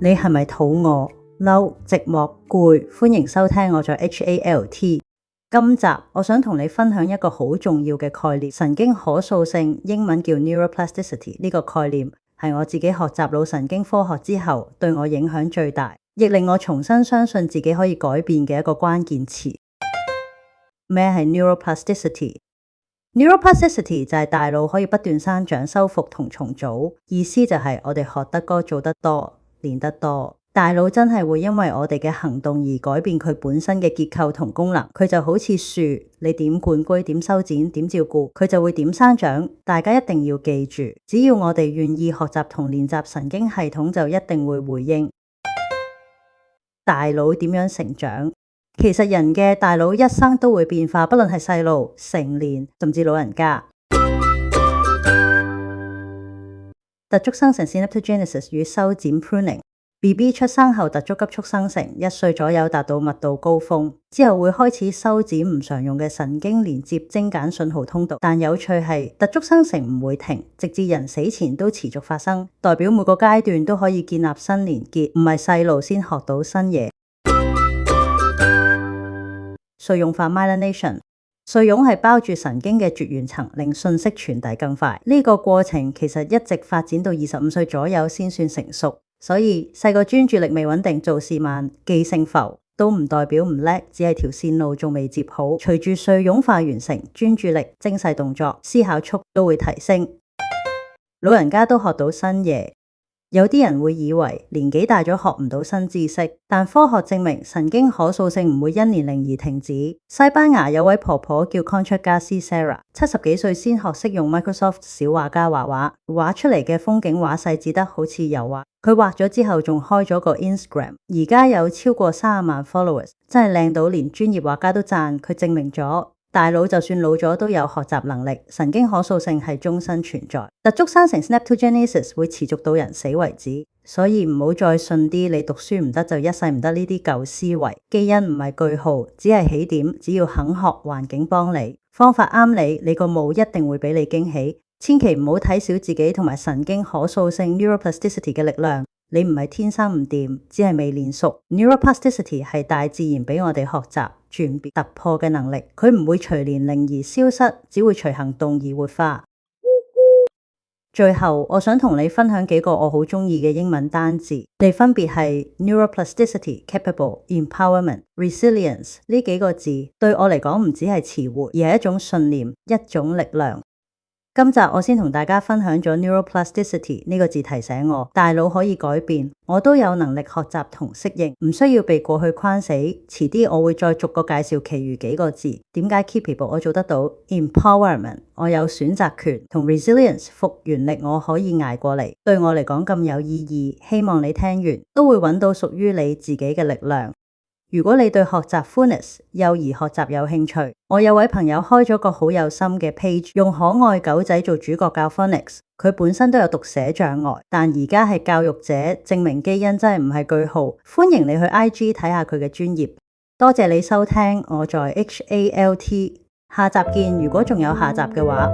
你係咪肚餓、嬲、寂寞、攰？歡迎收聽我在 HALT。今集我想同你分享一個好重要嘅概念，神經可塑性，英文叫 neuroplasticity。呢個概念係我自己學習腦神經科學之後對我影響最大，亦令我重新相信自己可以改變嘅一個關鍵詞。咩係 neuroplasticity？Neuroplasticity 就係大腦可以不斷生長、修復同重組，意思就係我哋學得多、做得多、練得多，大腦真係會因為我哋嘅行動而改變佢本身嘅結構同功能。佢就好似樹，你點灌溉、點修剪、點照顧，佢就會點生長。大家一定要記住，只要我哋願意學習同練習，神經系統就一定會回應。大腦點樣成長？其實人嘅大腦一生都會變化，不論係細路、成年，甚至老人家。突觸生成 synaptogenesis 與修剪 pruning。BB 出生後突觸急速生成，1歲左右達到密度高峰，之後會開始修剪唔常用嘅神經連接精簡信號通道。但有趣係突觸生成唔會停，直至人死前都持續發生，代表每個階段都可以建立新連結，唔係細路先學到新嘢。髓溶化 myelination， 髓溶係包住神經嘅絕緣層，令信息傳遞更快。呢個過程其實一直發展到25歲左右先算成熟，所以細個專注力未穩定、做事慢、記性浮，都唔代表唔叻，只係條線路仲未接好。隨住髓溶化完成，專注力、精細動作、思考速都會提升。老人家都學到新嘢。有啲人會以為年紀大咗學唔到新知識，但科學證明神經可塑性唔會因年齡而停止。西班牙有位婆婆叫 Concha Garcia Serra，70幾歲先學識用 Microsoft 小畫家畫畫，畫出嚟嘅風景畫細緻得好似油畫。佢畫咗之後仲開咗個 Instagram， 而家有超過30萬 followers， 真係靚到連專業畫家都讚佢，證明咗大腦就算老咗都有學習能力，神經可塑性係終身存在。突觸生成 synaptogenesis 會持續到人死為止，所以唔好再信啲你讀書唔得就一世唔得呢啲舊思維。基因唔係句號，只係起點，只要肯學，環境幫你，方法啱你，你個腦一定會俾你驚喜。千祈唔好睇小自己同埋神經可塑性 neuroplasticity 嘅力量。你唔係天生唔掂，只係未練熟。neuroplasticity 係大自然俾我哋學習、轉變、突破嘅能力，佢唔會隨年齡而消失，只會隨行動而活化。最後，我想同你分享幾個我好中意嘅英文單字，你分別係 neuroplasticity、capable、empowerment、resilience 呢幾個字，對我嚟講唔只係詞彙，而係一種信念、一種力量。今集我先同大家分享咗 neuroplasticity 呢個字，提醒我大腦可以改變，我都有能力學習同適應，唔需要被過去框死。遲啲我會再逐個介紹其餘幾個字。點解 capable 我做得到？ empowerment 我有選擇權，同 resilience 復原力我可以捱過嚟，對我嚟講咁有意義。希望你聽完都會揾到屬於你自己嘅力量。如果你對學習 Phonics 幼兒學習有興趣，我有位朋友開咗個好有心嘅 page， 用可愛狗仔做主角教 Phonics。佢本身都有讀寫障礙，但而家係教育者，證明基因真係唔係句號。歡迎你去 IG 睇下佢嘅專頁。多謝你收聽我在 HALT， 下集見。如果仲有下集嘅話。